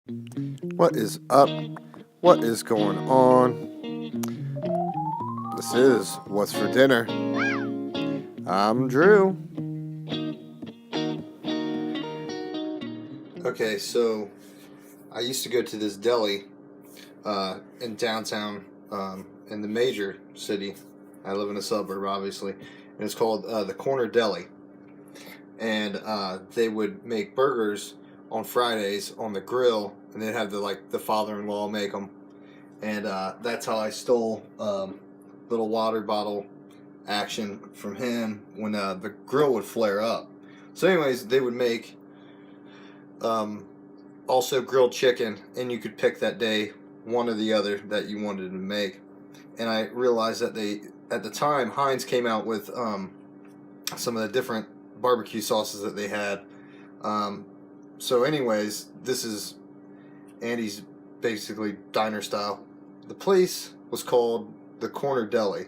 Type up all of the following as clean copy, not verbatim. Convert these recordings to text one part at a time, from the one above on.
What is up? What is going on? This is What's for Dinner. I'm Drew. Okay, so I used to go to this deli in downtown, in the major city. I live in a suburb, obviously, and it's called the Corner Deli. And they would make burgers on Fridays on the grill, and they'd have the father-in-law make them. And that's how I stole little water bottle action from him when the grill would flare up. So anyways, they would make also grilled chicken, and you could pick that day one or the other that you wanted to make. And I realized that at the time, Heinz came out with some of the different barbecue sauces that they had. So anyways, this is Andy's basically diner style. The place was called the Corner Deli,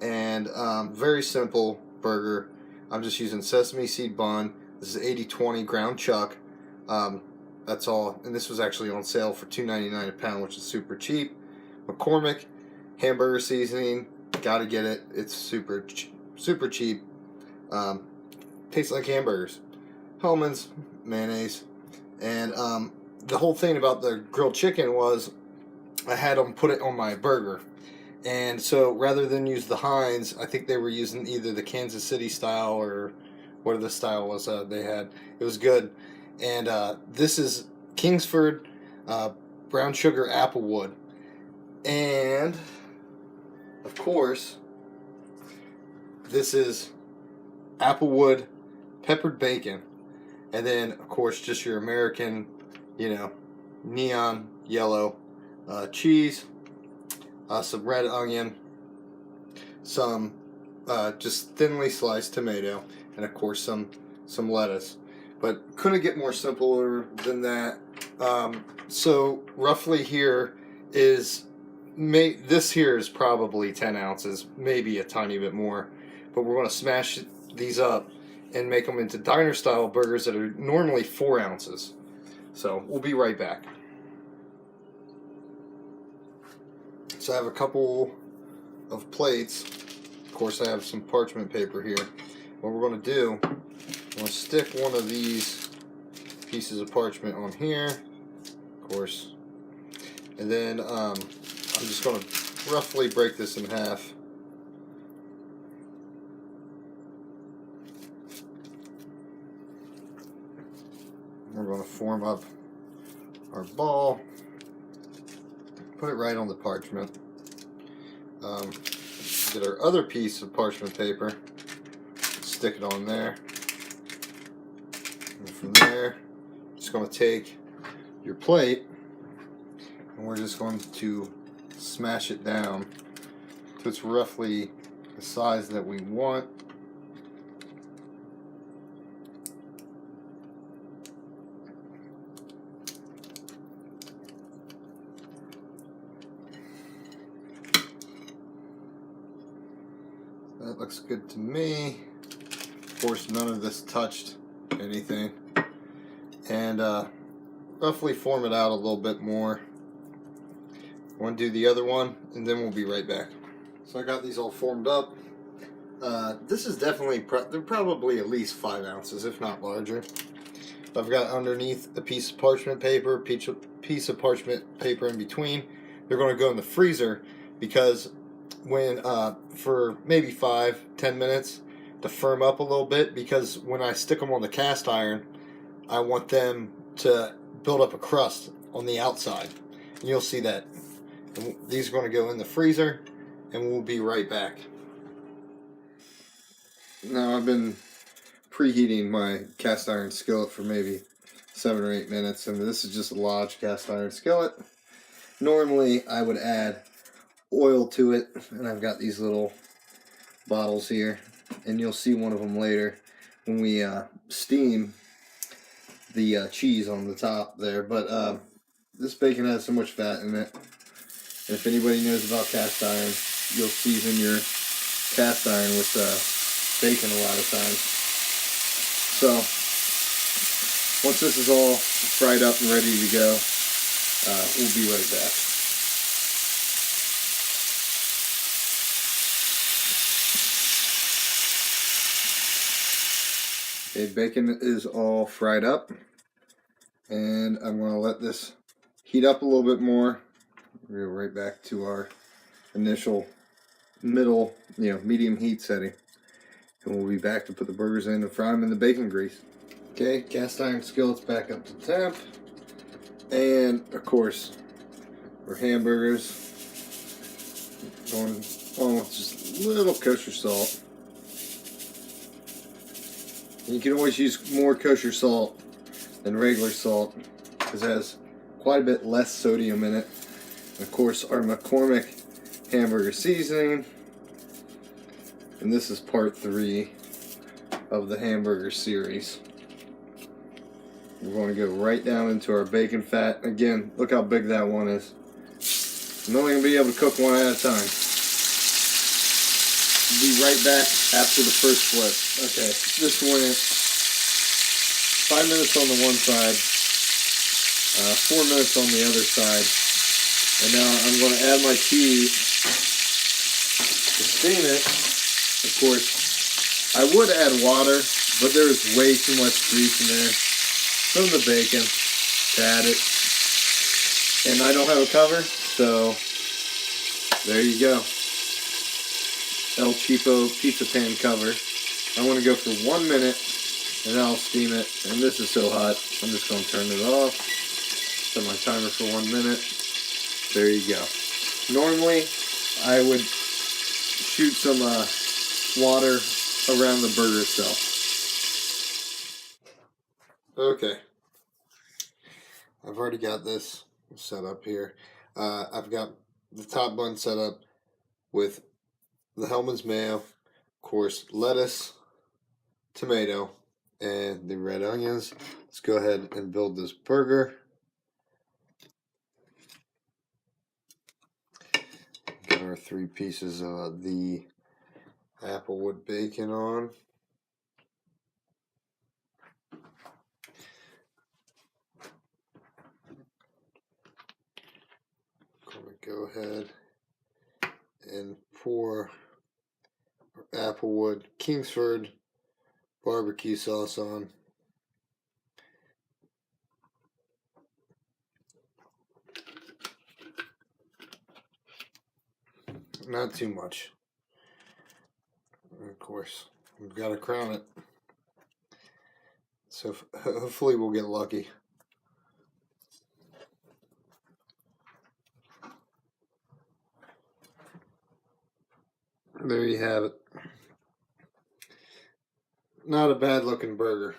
and very simple burger. I'm just using sesame seed bun. This is 80/20 ground chuck. That's all, and this was actually on sale for $2.99 a pound, which is super cheap. McCormick hamburger seasoning, gotta get it. It's super cheap. Tastes like hamburgers. Hellman's mayonnaise, and the whole thing about the grilled chicken was I had them put it on my burger, and so rather than use the Heinz, I think they were using either the Kansas City style or whatever the style was they had. It was good, and this is Kingsford brown sugar Applewood, and of course this is Applewood Peppered Bacon, and then of course just your American, neon yellow cheese, some red onion, some just thinly sliced tomato, and of course some lettuce. But couldn't get more simpler than that. So roughly here is this here is probably 10 ounces, maybe a tiny bit more. But we're going to smash these up and make them into diner style burgers that are normally 4 ounces. So we'll be right back. So I have a couple of plates. Of course, I have some parchment paper here. What we're going to do, I'm going to stick one of these pieces of parchment on here, of course, and then I'm just going to roughly break this in half. We're going to form up our ball, put it right on the parchment. Get our other piece of parchment paper, stick it on there, and from there, just going to take your plate, and we're just going to smash it down so it's roughly the size that we want. That looks good to me. Of course, none of this touched anything. And roughly form it out a little bit more. I want to do the other one, and then we'll be right back. So I got these all formed up. This is definitely, they're probably at least 5 ounces, if not larger. I've got underneath a piece of parchment paper, piece of parchment paper in between. They're going to go in the freezer because when for maybe 5-10 minutes to firm up a little bit, because when I stick them on the cast iron, I want them to build up a crust on the outside, and you'll see that. And these are going to go in the freezer, and we'll be right back. Now I've been preheating my cast iron skillet for maybe 7 or 8 minutes, and this is just a Lodge cast iron skillet. Normally I would add oil to it, and I've got these little bottles here, and you'll see one of them later when we steam the cheese on the top there. But this bacon has so much fat in it, and if anybody knows about cast iron, you'll season your cast iron with bacon a lot of times. So Once this is all fried up and ready to go, we'll be right back. Okay, bacon is all fried up, and I'm going to let this heat up a little bit more. We'll go right back to our initial middle, medium heat setting, and we'll be back to put the burgers in and fry them in the bacon grease. Okay, cast iron skillet's back up to temp, and of course, our hamburgers going on with just a little kosher salt. And you can always use more kosher salt than regular salt because it has quite a bit less sodium in it. And of course, our McCormick hamburger seasoning. And this is part 3 of the hamburger series. We're going to go right down into our bacon fat. Again, look how big that one is. I'm only going to be able to cook one at a time. We'll be right back after the first flip. Okay, this went 5 minutes on the one side, 4 minutes on the other side. And now I'm going to add my cheese to steam it. Of course, I would add water, but there is way too much grease in there from the bacon to add it. And I don't have a cover, so there you go. El Cheapo pizza pan cover. I want to go for 1 minute, and then I'll steam it. And this is so hot, I'm just going to turn it off. Set my timer for 1 minute. There you go. Normally, I would shoot some water around the burger itself. Okay. I've already got this set up here. I've got the top bun set up with the Hellman's mayo, of course, lettuce, tomato, and the red onions. Let's go ahead and build this burger. Got our 3 pieces of the Applewood bacon on. Going to go ahead and pour our Applewood Kingsford BBQ sauce on. Not too much. And of course, we've got to crown it. So hopefully we'll get lucky. There you have it. Not a bad looking burger.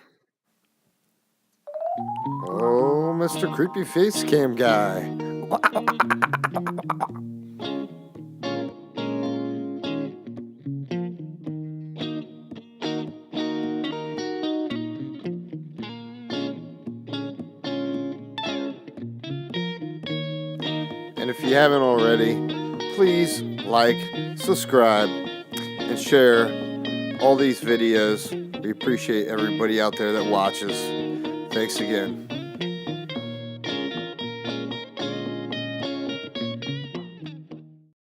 Oh, Mr. Creepy Face Cam Guy. And if you haven't already, please like, subscribe, and share all these videos. We appreciate everybody out there that watches. Thanks again.